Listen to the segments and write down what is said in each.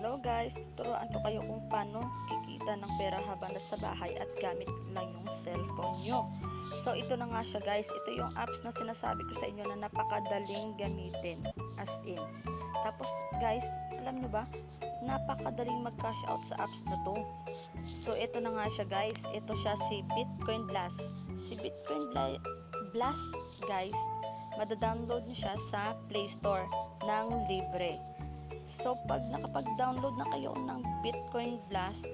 Hello guys, tuturuan ko kayo kung paano kikita ng pera habang nasa bahay at gamit lang yung cellphone nyo. So ito na nga siya guys, ito yung apps na sinasabi ko sa inyo na napakadaling gamitin, as in. Tapos guys, alam nyo ba, napakadaling mag-cash out sa apps na to. So ito na nga siya guys, ito siya si Bitcoin Blast. Si Bitcoin Blast guys, madadownload nyo siya sa Play Store ng libre. So, pag nakapag-download na kayo ng Bitcoin Blast,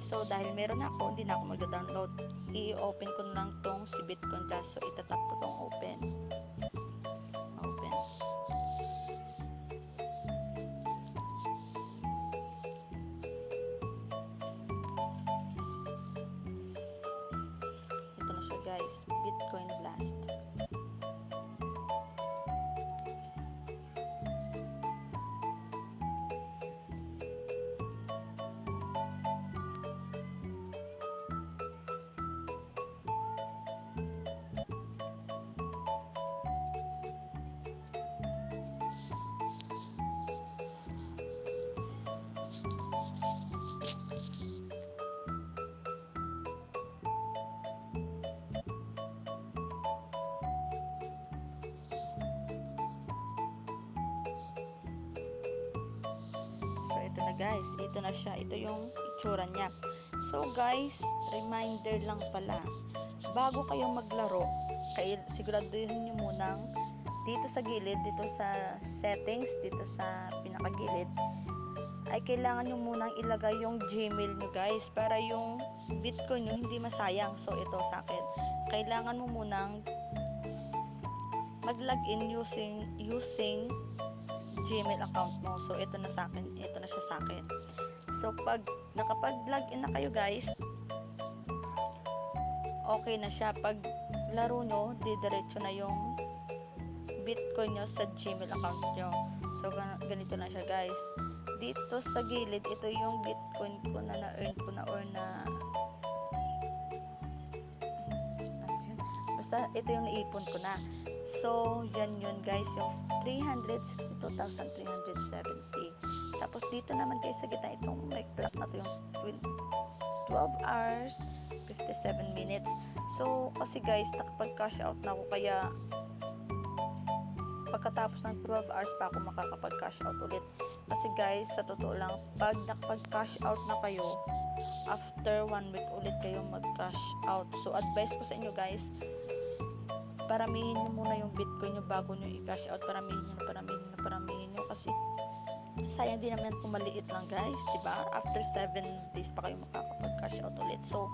so dahil meron na ako, hindi na ako mag-download. I-open ko na lang tong si Bitcoin Blast. So, itatap ko tong open. Open. Ito na siya guys, Bitcoin Blast. Ito na guys, ito na siya, ito yung itsura niya. So guys, reminder lang pala, bago kayo maglaro, siguraduhin nyo munang dito sa gilid, dito sa settings, dito sa pinakagilid, ay kailangan nyo munang ilagay yung Gmail nyo guys, para yung Bitcoin nyo hindi masayang. So ito sa akin, kailangan mo munang mag-login using Gmail account mo. So ito na sa akin, ito na siya sa akin. So pag nakapag-login na kayo guys, okay na siya. Pag laro nyo, didiretso na yung Bitcoin nyo sa Gmail account nyo. So ganito na siya guys. Dito sa gilid, ito yung Bitcoin ko na na-earn ko na, or na basta ito yung naipon ko na. So, yan yun guys, yung 362,370. Tapos dito naman guys sa gitna, itong may clock na to, yung 12 hours, 57 minutes. So, kasi guys, nakapag-cash out na ako, kaya pagkatapos ng 12 hours pa ako makakapag-cash out ulit. Kasi guys, sa totoo lang, pag nakapag-cash out na kayo, after 1 week ulit kayo mag-cash out. So, advice ko sa inyo guys, paramihin nyo muna yung Bitcoin nyo bago nyo i-cash out. Paramihin nyo kasi sayang din naman kung maliit lang guys, diba? After 7 days pa kayo makakapag-cash out ulit. So,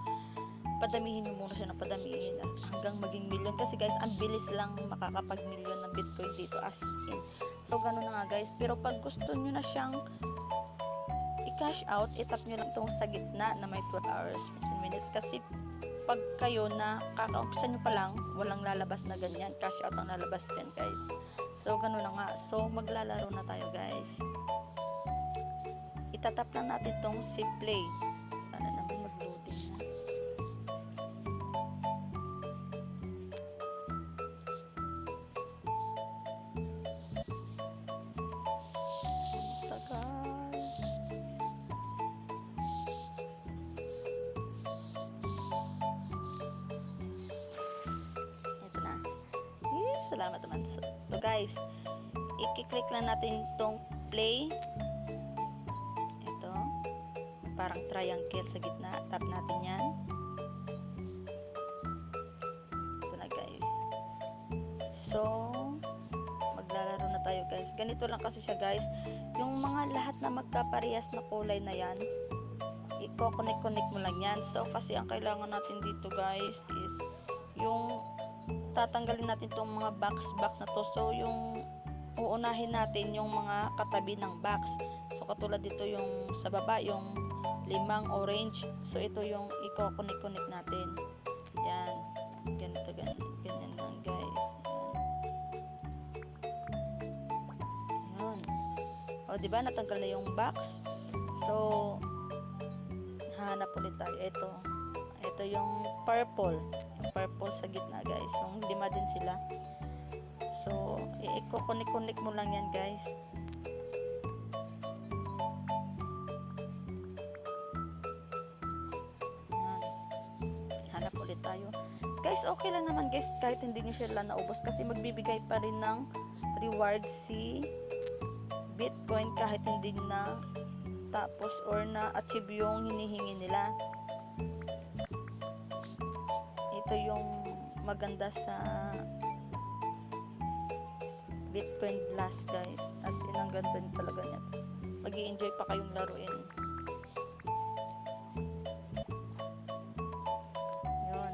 padamihin nyo muna siya ng padamihin hanggang maging million. Kasi guys, ang bilis lang makakapag-million ng Bitcoin dito, as in. So, ganun na nga guys. Pero pag gusto nyo na siyang i-cash out, itap nyo lang itong sa gitna na may 12 hours, 15 minutes. Kasi pag kayo na kakaumpisa nyo pa lang, walang lalabas na ganyan, cash out ang lalabas dyan guys. So ganun na nga. So maglalaro na tayo guys. Itatap lang natin tong si play. Sana naman mag-loading na. Salamat naman. So guys, i-click lang natin tong play. Ito, parang triangle sa gitna. Tap natin yan. Ito na guys. So maglalaro na tayo guys. Ganito lang kasi siya guys. Yung mga lahat na magkaparehas na kulay na yan, i-connect mo lang yan. So kasi ang kailangan natin dito guys is yung tatanggalin natin itong mga box na to. So yung uunahin natin yung mga katabi ng box. So katulad dito yung sa baba, yung 5 orange. So ito yung i-connect natin. Yan. Ganito, ganyan lang guys. Yan. O diba natanggal na yung box. So hanap ulit tayo. Ito yung purple sa gitna guys, yung 5 din sila. So i-connect mo lang yan guys. Guys, okay lang naman guys kahit hindi nyo sila naubos kasi magbibigay pa rin ng reward si Bitcoin kahit hindi na tapos or na-achieve yung hinihingi nila. Ito yung maganda sa Bitcoin Blast guys. As in, ang ganda talaga niya. Mag-i-enjoy pa kayong laruin. Yun.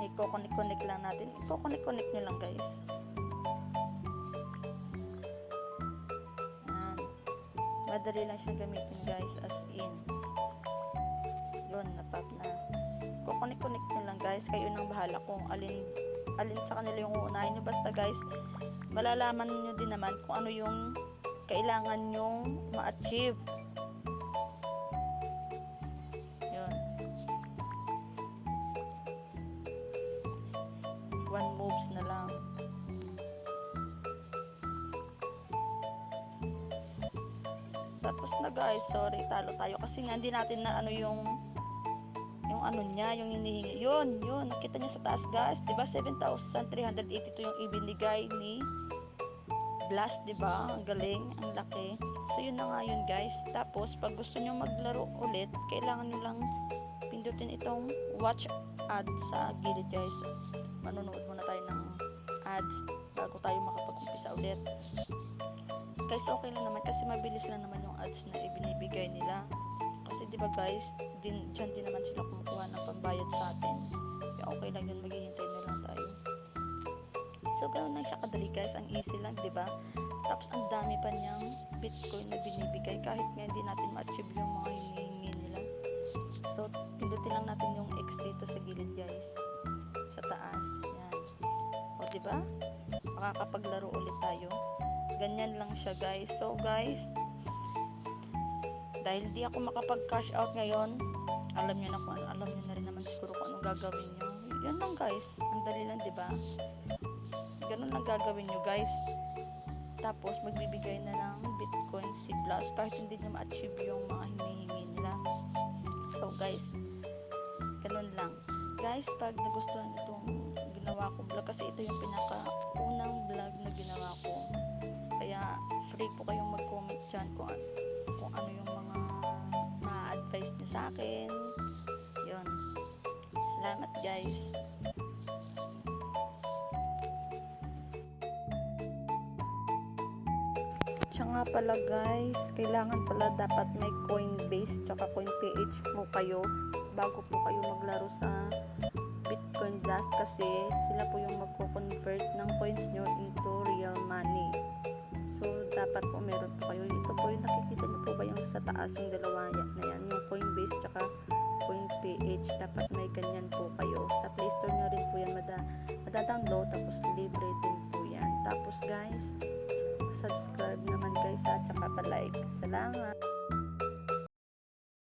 I-connect lang natin. I-connect nyo lang guys. Yan. Madali lang siyang gamitin guys. As in. Yun, napap na. I-connect nyo lang guys. Kayo nang bahala kung alin sa kanila yung uunahin nyo. Basta guys, malalaman nyo din naman kung ano yung kailangan nyong ma-achieve. Yun. One moves na lang. Tapos na guys, sorry, talo tayo kasi nga hindi natin na ano yung ano niya, yung hinihingi. Yun, nakita niyo sa taas guys, 'di ba? 7,382 yung ibinigay ni Blast, 'di ba? Ang galing, ang laki. So yun na nga yun guys. Tapos pag gusto niyo maglaro ulit, kailangan niyo lang pindutin itong watch ads sa gilid guys. So, manonood muna tayo ng ads bago tayo makapag-umpisa ulit. Guys, okay lang naman kasi mabilis lang naman yung ads na ibinibigay nila. Kasi diba guys, dyan din naman sila kumukuha ng pambayad sa atin. Kaya okay lang yun, maghihintay na lang tayo. So ganoon lang siya kadali guys, ang easy lang, diba? Tapos ang dami pa niyang Bitcoin na binibigay kahit nga hindi natin ma-achieve yung mga hinihingi nila. So pindutin lang natin yung X dito sa gilid guys, sa taas. Yan. O diba? Makakapaglaro ulit tayo. Ganyan lang siya guys. So guys, dahil di ako makapag-cash out ngayon, alam niyo na rin naman siguro kung anong gagawin niyo. Yan lang guys, ang dali lang, 'di ba? Ganun lang gagawin niyo guys. Tapos magbibigay na ng Bitcoin si Blast kahit hindi niya ma-achieve yung mga hinihingi nila. So guys, ganun lang. Guys, pag nagustuhan niyo itong ginawa kong vlog, kasi ito yung pinaka-unang vlog na ginawa ko. Kaya free po kayong mag-comment dyan kung ano yung mga ma-advise niyo sa akin. Yun. Salamat guys. Siya nga pala guys, kailangan pala dapat may Coinbase tsaka CoinPH po kayo bago po kayo maglaro sa Bitcoin Blast kasi sila po yung magko-convert ng coins nyo into real money. So, dapat po meron po kayo. Ito po yung nakikita nyo po ba yung sa taas, yung dalawa na yan, yung Coinbase tsaka CoinPH. Dapat may ganyan po kayo. Sa Play Store nyo rin po yan madadownload.